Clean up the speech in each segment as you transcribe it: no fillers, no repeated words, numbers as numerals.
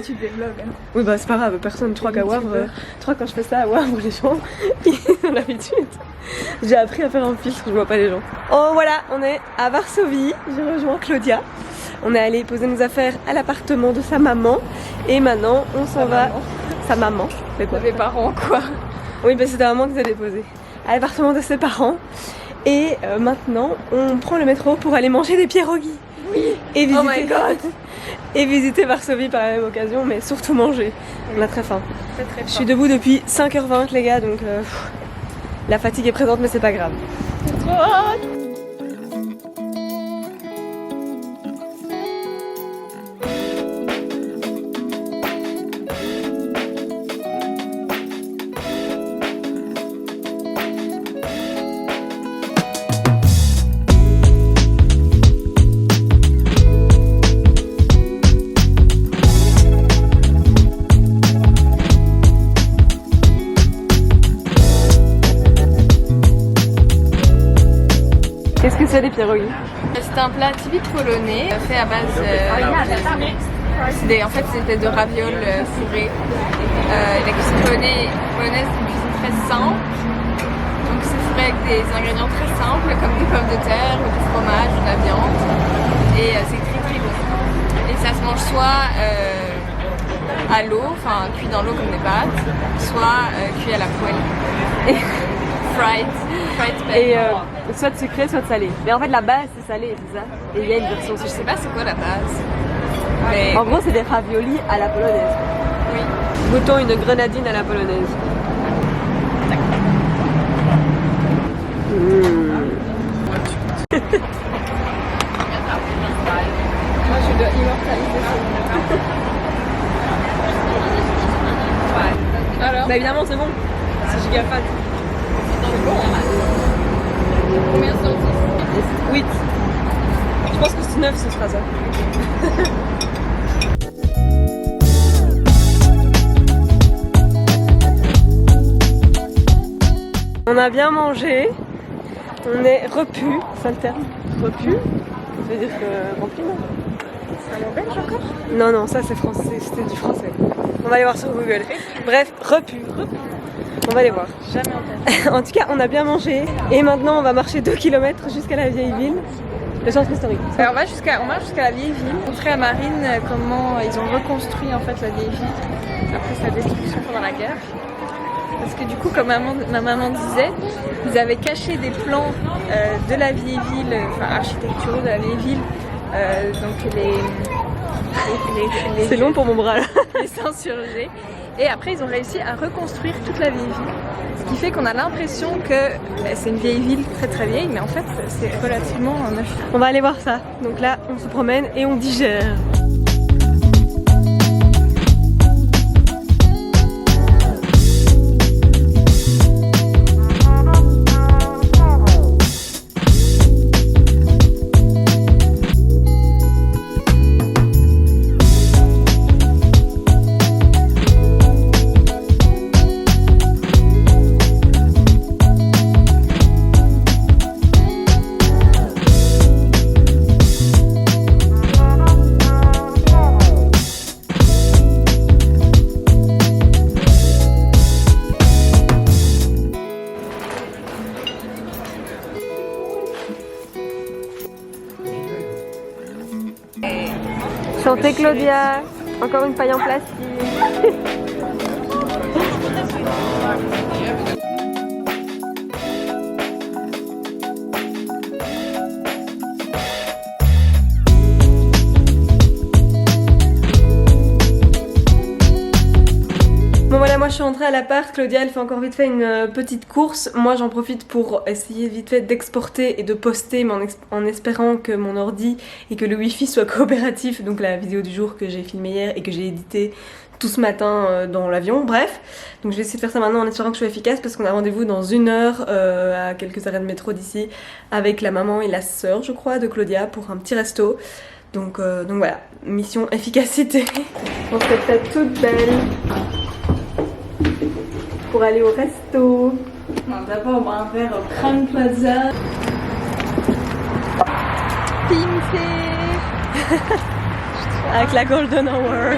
l'habitude des vlogs. Hein. Oui bah c'est pas grave, personne, je crois qu'à Wavre, je crois que quand je fais ça à Wavre, les gens, ils ont l'habitude. J'ai appris à faire un filtre, je vois pas les gens. Oh voilà, on est à Varsovie, j'ai rejoint Claudia. On est allé poser nos affaires à l'appartement de sa maman et maintenant on s'en va... Sa maman, mais quoi? Mes parents quoi. Oui bah c'est ta maman qui nous a déposé à l'appartement de ses parents. Et maintenant on prend le métro pour aller manger des pierogies. Oui. Et visiter... Oh my god. Et visiter Varsovie par la même occasion, mais surtout manger. On a très faim. Très très Je suis debout depuis 5h20 les gars, donc la fatigue est présente mais c'est pas grave. trop hâte. Qu'est-ce que c'est les pierogies? C'est un plat typique polonais fait à base en fait c'était de ravioles fourrées. La cuisine polonaise est une cuisine très simple, donc c'est fourré avec des ingrédients très simples comme des pommes de terre, du fromage, de la viande, et c'est très très bon. Et ça se mange soit à l'eau, enfin cuit dans l'eau comme des pâtes, soit cuit à la poêle. fried Et soit de sucré, soit de salé. Mais en fait la base c'est salé, c'est ça? Et il y a une version Je sais pas c'est quoi la base. Mais... En gros c'est des raviolis à la polonaise. Oui. Goûtons une grenadine à la polonaise. Moi je dois immortaliser ça. Alors Bah évidemment c'est bon. C'est giga fat. c'est bon. Combien sur 10? 8. Je pense que c'est 9 ce sera ça. On a bien mangé, on est repu, c'est le terme, repu, ça veut dire que rempli, non? C'est un mot belge encore? Non, non, ça c'est français, c'était du français. On va aller voir sur Google. Bref, repu. On va aller voir. Jamais entendu. En tout cas, on a bien mangé et maintenant on va marcher 2 km jusqu'à la vieille ville, le centre historique. Alors on marche jusqu'à la vieille ville, montrer à Marine comment ils ont reconstruit en fait la vieille ville après sa destruction pendant la guerre. Parce que du coup, comme ma maman disait, ils avaient caché des plans de la vieille ville, enfin architecturaux de la vieille ville, donc C'est long pour mon bras là. les insurgés. Et après, ils ont réussi à reconstruire toute la vieille ville. Ce qui fait qu'on a l'impression que c'est une vieille ville très très vieille, mais en fait, c'est relativement neuf. On va aller voir ça. Donc là, on se promène et on digère. Santé Claudia, encore une paille en plastique. Bon voilà, moi je suis rentrée à l'appart, Claudia elle fait encore vite fait une petite course. Moi j'en profite pour essayer vite fait d'exporter et de poster, mais en espérant que mon ordi et que le wifi soit coopératif. Donc la vidéo du jour que j'ai filmée hier et que j'ai édité tout ce matin dans l'avion, bref. Donc je vais essayer de faire ça maintenant en espérant que je sois efficace parce qu'on a rendez-vous dans 1 heure à quelques arrêts de métro d'ici avec la maman et la sœur je crois de Claudia pour un petit resto. Donc voilà, mission efficacité. On se fait toute belle pour aller au resto. D'abord on boit un verre au Crane Plaza. Pinté avec la Golden Hour.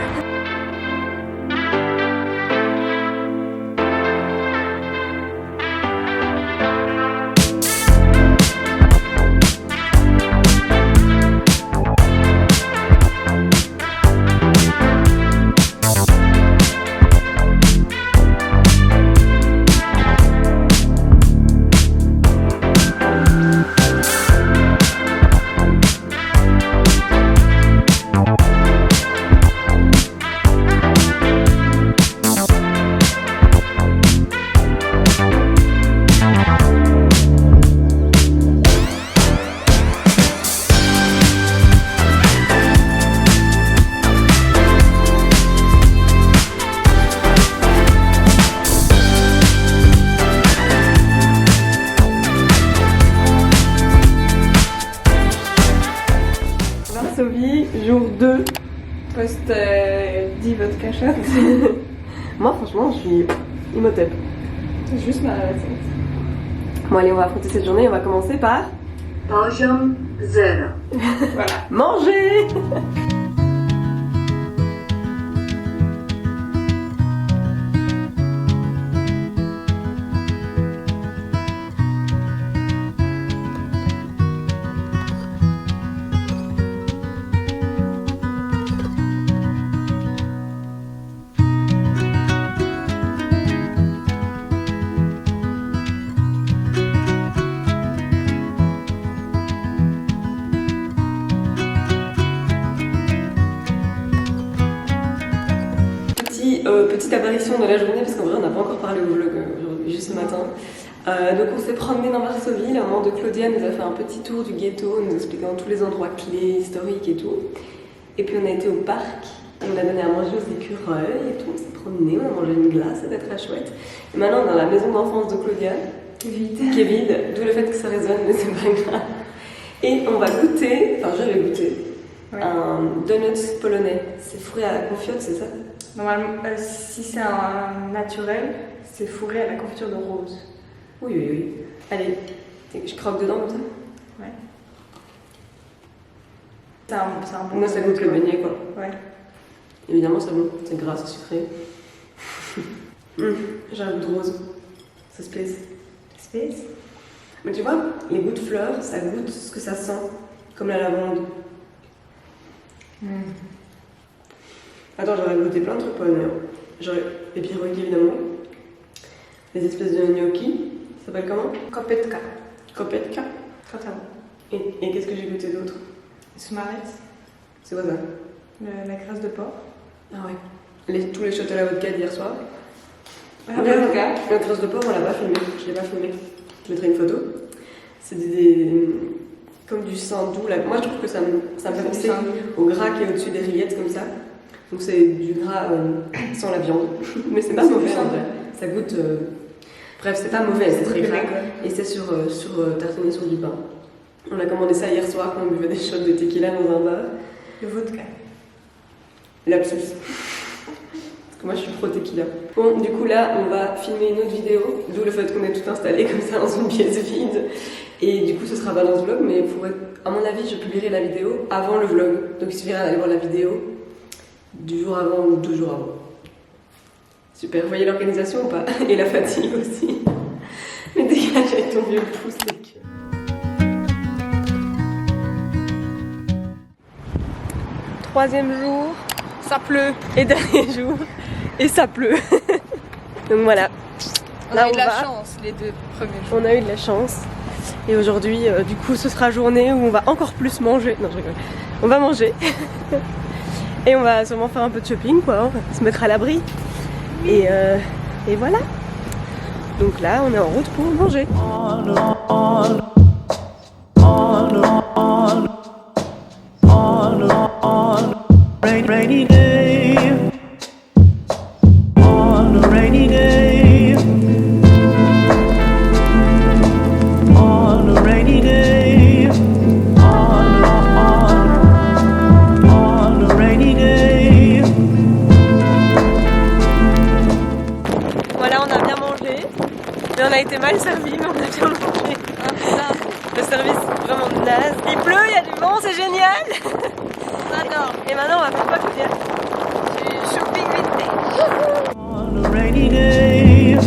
2. Poste 10 vodka shots. Moi, franchement, je suis Imhotep. C'est juste ma recette. Bon, allez, on va affronter cette journée. On va commencer par Poziom 0. Voilà. manger. Petite apparition de la journée, parce qu'en vrai on n'a pas encore parlé au vlog aujourd'hui, juste ce matin. Donc on s'est promené dans Varsovie, la maman de Claudia nous a fait un petit tour du ghetto, nous expliquant tous les endroits clés, historiques et tout. Et puis on a été au parc, et on a donné à manger aux écureuils et tout, on s'est promené, on a mangé une glace, c'était très chouette. Et maintenant on est dans la maison d'enfance de Claudia, qui est vide, d'où le fait que ça résonne, mais c'est pas grave. Et on va goûter, enfin je vais goûter, un donut polonais. C'est fourré à la confiote, c'est ça? Normalement, si c'est un naturel, c'est fourré à la confiture de rose. Oui, oui, oui. Allez, je croque dedans comme ça? Ouais. C'est un bon. Moi, ça goûte le beignet, quoi. Ouais. Évidemment, c'est bon. C'est gras, c'est sucré. J'ai un goût de rose. Ça se pèse. Space. Mais tu vois, les goûts de fleurs, ça goûte ce que ça sent. Comme la lavande. Attends, j'aurais goûté plein de trucs polonais. J'aurais les pierogies, évidemment. Les espèces de gnocchi. Ça s'appelle comment? Kopetka. Kopetka. Totalement. Et qu'est-ce que j'ai goûté d'autre? Sumarec. C'est quoi ça? La graisse de porc. Ah ouais. Tous les shots à la vodka d'hier soir. Ah, La graisse de porc, on l'a pas filmé. Je l'ai pas filmé. Je mettrai une photo. C'est comme du sang doux. Là. Moi, je trouve que ça me fait penser au gras qui est au-dessus des rillettes, comme ça. Donc c'est du gras sans la viande. Mais c'est pas mauvais en vrai. Ça goûte... Bref, c'est pas mauvais, c'est très gras. Et c'est tartiné sur du pain. On a commandé ça hier soir quand on buvait des shots de tequila dans un bar. Le vodka. Lapsus. Parce que moi je suis pro tequila. Bon, du coup là, on va filmer une autre vidéo. D'où le fait qu'on est tout installé comme ça dans une pièce vide. Et du coup, ce sera pas dans ce vlog, mais à mon avis, je publierai la vidéo avant le vlog. Donc il suffirait d'aller voir la vidéo du jour avant ou 2 jours avant. Super, vous voyez l'organisation ou pas? Et la fatigue aussi. Mais dégage avec ton vieux pouce, mec. Troisième jour, ça pleut. Et dernier jour, et ça pleut. Donc voilà. On a eu de la chance les 2 premiers jours. On a eu de la chance. Et aujourd'hui, du coup, ce sera journée où on va encore plus manger. Non, je rigole. On va manger. Et on va sûrement faire un peu de shopping, quoi. On va se mettre à l'abri. Et voilà. Donc là, on est en route pour manger. Rainy day. On a rainy day. On a rainy day. On a rainy day. Voilà, on a bien mangé. Mais on a été mal servi, mais on a bien mangé. Le service vraiment naze. Il pleut, il y a du vent, c'est génial. On adore. Et maintenant, on va faire quoi, Claudia? Du shopping vintage. On a rainy day.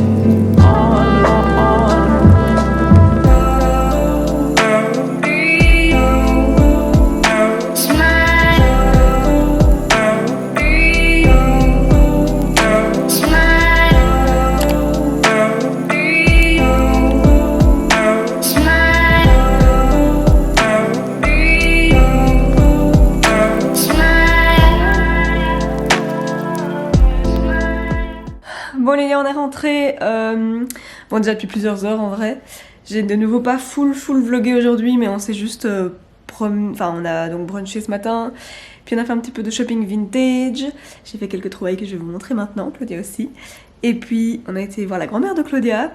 Bon les gars, on est rentrés, bon déjà depuis plusieurs heures en vrai. J'ai de nouveau pas full vlogué aujourd'hui, mais on s'est juste on a donc brunché ce matin. Puis on a fait un petit peu de shopping vintage. J'ai fait quelques trouvailles que je vais vous montrer maintenant, Claudia aussi. Et puis on a été voir la grand-mère de Claudia.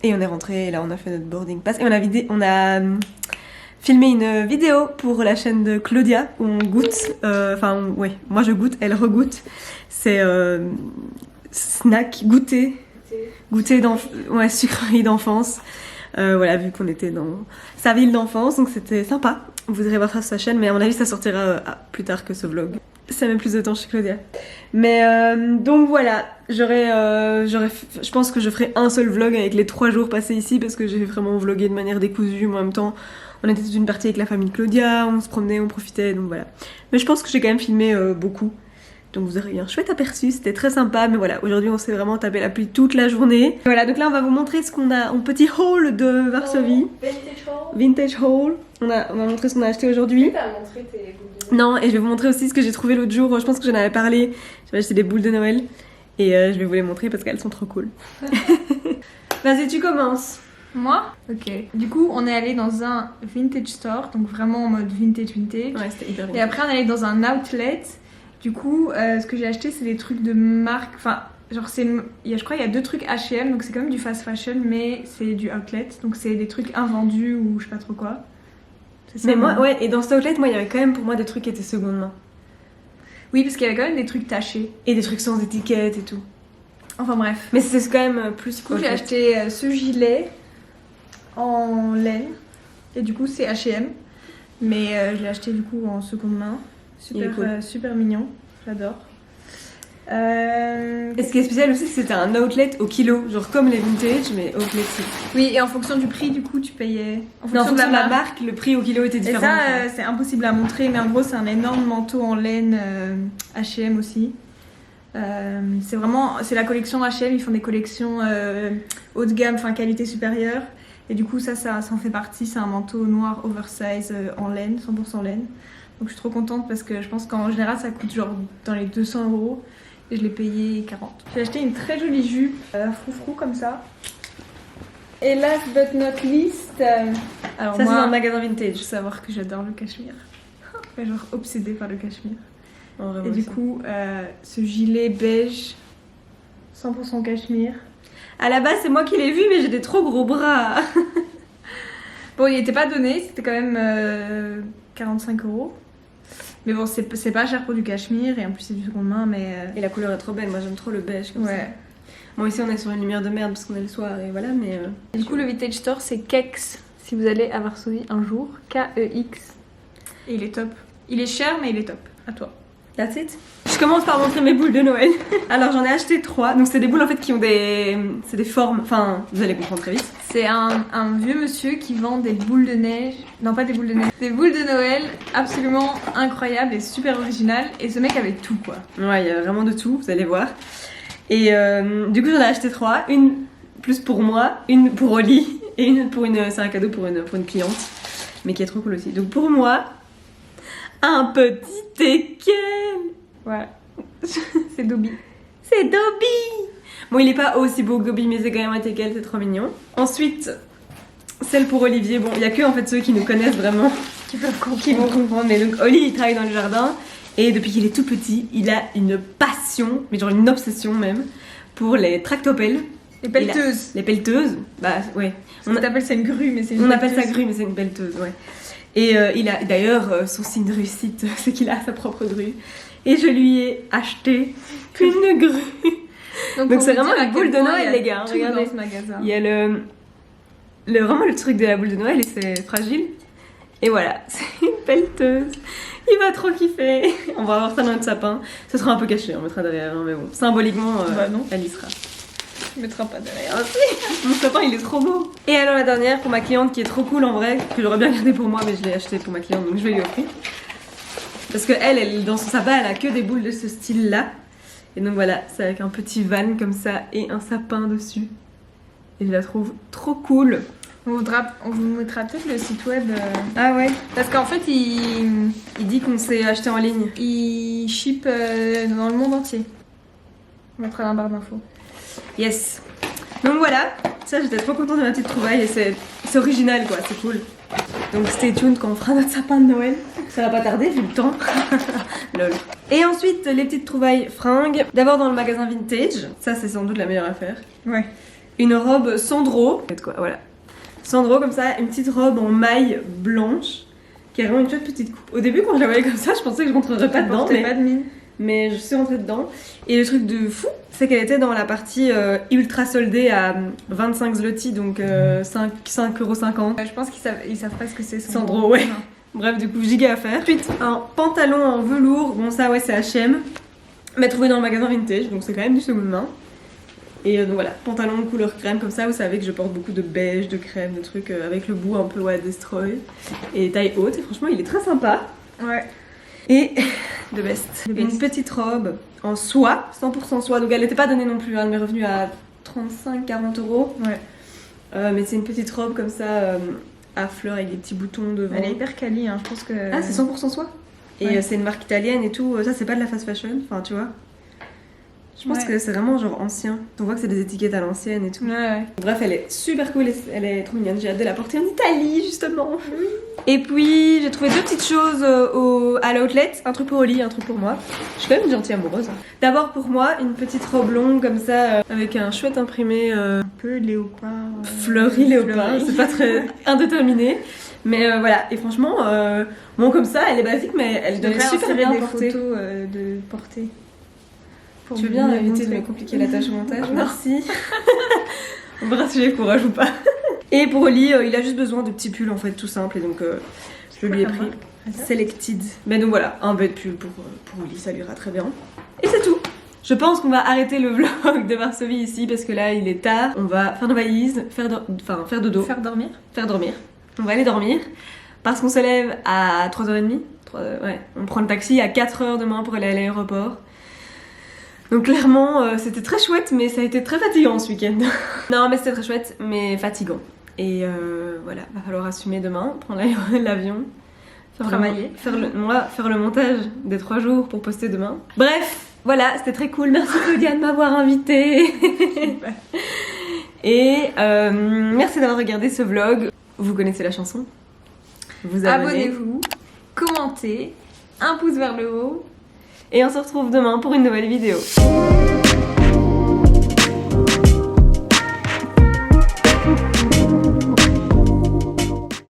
Et on est rentré, et là on a fait notre boarding pass. Et on a filmer une vidéo pour la chaîne de Claudia où on goûte, ouais, moi je goûte, elle regoute. C'est snack, goûter ouais, sucrerie d'enfance. Voilà, vu qu'on était dans sa ville d'enfance, donc c'était sympa. Vous irez voir ça sur sa chaîne, mais à mon avis ça sortira plus tard que ce vlog. Ça met plus de temps chez Claudia. Mais donc voilà, je pense que je ferai un seul vlog avec les 3 jours passés ici parce que j'ai vraiment vlogué de manière décousue. Mais en même temps, on était toute une partie avec la famille de Claudia, on se promenait, on profitait, donc voilà. Mais je pense que j'ai quand même filmé beaucoup. Donc vous aurez eu un chouette aperçu, c'était très sympa. Mais voilà, aujourd'hui on s'est vraiment tapé la pluie toute la journée. Voilà, donc là on va vous montrer ce qu'on a en petit haul de Varsovie. Vintage haul. On va montrer ce qu'on a acheté aujourd'hui. Non, et je vais vous montrer aussi ce que j'ai trouvé l'autre jour. Je pense que j'en avais parlé. J'avais acheté des boules de Noël. Et je vais vous les montrer parce qu'elles sont trop cool. Vas-y, tu commences. Moi? Ok. Du coup, on est allé dans un vintage store, donc vraiment en mode vintage. Ouais, c'était hyper bien. Et après, on est allé dans un outlet. Du coup, ce que j'ai acheté, c'est des trucs de marque. Enfin, genre, je crois qu'il y a 2 trucs H&M, donc c'est quand même du fast fashion, mais c'est du outlet. Donc c'est des trucs invendus ou je sais pas trop quoi. Mais moi, ouais, et dans cet outlet, moi, il y avait quand même pour moi des trucs qui étaient seconde main. Oui, parce qu'il y avait quand même des trucs tachés. Et des trucs sans étiquette et tout. Enfin bref. Mais c'est quand même plus cool. Du coup, j'ai acheté ce gilet en laine. Et du coup, c'est H&M. Mais je l'ai acheté du coup en seconde main. Super, cool. Super mignon. J'adore. Et ce qui est spécial aussi, c'est que c'était un outlet au kilo, genre comme les vintage, mais outlet. Oui, et en fonction du prix, du coup, tu payais. En fonction de la marque, le prix au kilo était différent. Et ça, c'est impossible à montrer, mais en gros, c'est un énorme manteau en laine H&M aussi. C'est la collection H&M, ils font des collections haut de gamme, enfin qualité supérieure. Et du coup, ça en fait partie. C'est un manteau noir oversize en laine, 100% laine. Donc je suis trop contente parce que je pense qu'en général, ça coûte genre dans les 200 €. Et je l'ai payé 40. J'ai acheté une très jolie jupe froufrou comme ça. Et last but not least, alors ça moi, c'est dans le magasin vintage. Il faut savoir que j'adore le cachemire. Je suis genre obsédée par le cachemire. Oh, et du coup, ce gilet beige, 100% cachemire. À la base, c'est moi qui l'ai vu, mais j'ai des trop gros bras. Bon, il n'était pas donné, c'était quand même 45 €. Mais bon, c'est pas cher pour du cachemire et en plus c'est du seconde main, mais... Et la couleur est trop belle, moi j'aime trop le beige comme ça. Bon, ici on est sur une lumière de merde parce qu'on est le soir et voilà, mais... Du coup, le vintage store c'est Kex, si vous allez à Varsovie un jour, K-E-X. Et il est top. Il est cher, mais il est top. À toi. That's it. Je commence par montrer mes boules de Noël. Alors j'en ai acheté 3, donc c'est des boules en fait qui ont c'est des formes, enfin vous allez comprendre très vite. C'est un vieux monsieur qui vend des boules de neige, non pas des boules de neige, des boules de Noël absolument incroyables et super originales. Et ce mec avait tout quoi. Ouais, il y a vraiment de tout, vous allez voir. Et du coup j'en ai acheté 3, une plus pour moi, une pour Oli et une pour c'est un cadeau pour une cliente, mais qui est trop cool aussi. Donc pour moi, un petit Tekken. Ouais, c'est Dobby. C'est Dobby. Bon, il est pas aussi beau que Dobby, mais c'est quand même un Tekken, c'est trop mignon. Ensuite, celle pour Olivier. Bon, il y a que en fait ceux qui nous connaissent vraiment qui vont comprendre. Mais donc Oli, il travaille dans le jardin et depuis qu'il est tout petit, il a une passion, mais genre une obsession même, pour les tractopelles. Les pelleteuses. Les pelleteuses, bah ouais. On appelle ça une grue, mais c'est une On pelleteuse. appelle ça grue, mais c'est une pelleteuse, ouais. Et il a d'ailleurs son signe de réussite, c'est qu'il a sa propre grue. Et je lui ai acheté une grue. Donc c'est vraiment une boule de Noël, les gars. Regardez dans ce magasin. Il y a vraiment le truc de la boule de Noël et c'est fragile. Et voilà, c'est une pelleteuse. Il va trop kiffer. On va avoir ça dans notre sapin. Ce sera un peu caché, on mettra derrière, hein, mais bon, symboliquement, non. elle y sera. Tu mettras pas derrière. Ah si, mon sapin il est trop beau. Et alors la dernière pour ma cliente qui est trop cool en vrai, que j'aurais bien gardé pour moi, mais je l'ai acheté pour ma cliente donc je vais lui offrir. Parce que elle dans son sapin, elle a que des boules de ce style là. Et donc voilà, c'est avec un petit van comme ça et un sapin dessus. Et je la trouve trop cool. On vous mettra peut-être le site web. Ah ouais. Parce qu'en fait, il dit qu'on s'est acheté en ligne. Il ship dans le monde entier. On mettra dans la barre d'infos. Yes. Donc voilà, ça j'étais trop contente de ma petite trouvaille et c'est original quoi, c'est cool. Donc stay tuned quand on fera notre sapin de Noël. Ça va pas tarder vu le temps. Lol. Et ensuite les petites trouvailles fringues. D'abord dans le magasin vintage, ça c'est sans doute la meilleure affaire. Ouais. Une robe Sandro. Quoi, voilà. Sandro, comme ça, une petite robe en maille blanche, qui a vraiment une toute petite coupe. Au début, quand je la voyais comme ça, je pensais que je rentrerais pas dedans, Pas de mine. mais je suis rentrée dedans. Et le truc de fou, c'est qu'elle était dans la partie ultra soldée à 25 zloty, donc 5,50€. Je pense qu'ils savent pas ce que c'est Sandro, ouais. Bref, du coup, giga à faire. Ensuite, un pantalon en velours. Bon, ça, ouais, c'est H&M. Mais trouvé dans le magasin vintage, donc c'est quand même du seconde main. Et donc voilà, pantalon couleur crème, comme ça, vous savez que je porte beaucoup de beige, de crème, de trucs avec le bout un peu ouais, destroy. Et taille haute, et franchement, il est très sympa. Ouais. Et de best. Une petite robe en soie, 100% soie. Donc elle n'était pas donnée non plus, hein, elle m'est revenue à 35-40€. Ouais. Mais c'est une petite robe comme ça, à fleurs avec des petits boutons devant. Elle est hyper quali, hein, je pense que. Ah, c'est 100% soie. Et Ouais. c'est une marque italienne et tout. Ça, c'est pas de la fast fashion, enfin, tu vois. Je pense Ouais. que c'est vraiment genre ancien. On voit que c'est des étiquettes à l'ancienne et tout. Ouais. Bref, elle est super cool, elle est trop mignonne. J'ai hâte de la porter en Italie, justement. Oui. Et puis, j'ai trouvé deux petites choses à l'outlet. Un truc pour Oli, un truc pour moi. Je suis quand même une gentille amoureuse. D'abord pour moi, une petite robe longue comme ça, avec un chouette imprimé Un peu léopard. fleuri léopard. fleuri. C'est pas très indéterminé. Mais voilà, et franchement, bon comme ça, elle est basique, mais elle donne super bien des portée. photos de portée. Tu veux bien me éviter de montrer. me compliquer la tâche au montage? Non. Merci. On verra si j'ai le courage ou pas. Et pour Oli, il a juste besoin de petits pulls en fait, tout simple. Et donc je lui ai pris Selected. Mais donc voilà, un bête pull pour Oli, ça lui ira très bien. Et c'est tout. Je pense qu'on va arrêter le vlog de Varsovie ici parce que là il est tard. On va faire nos valises, faire dodo, Faire dormir. faire dormir. On va aller dormir parce qu'on se lève à 3h30. Ouais, on prend le taxi à 4h demain pour aller à l'aéroport. Donc clairement, c'était très chouette, mais ça a été très fatigant ce week-end. Non, mais c'était très chouette, mais fatigant. Et voilà, va falloir assumer demain, prendre l'avion, Travailler. faire le montage des 3 jours pour poster demain. Bref, voilà, c'était très cool. Merci Claudia de m'avoir invitée. Et merci d'avoir regardé ce vlog. Vous connaissez la chanson. Vous abonnez. Abonnez-vous, commentez, un pouce vers le haut. Et on se retrouve demain pour une nouvelle vidéo.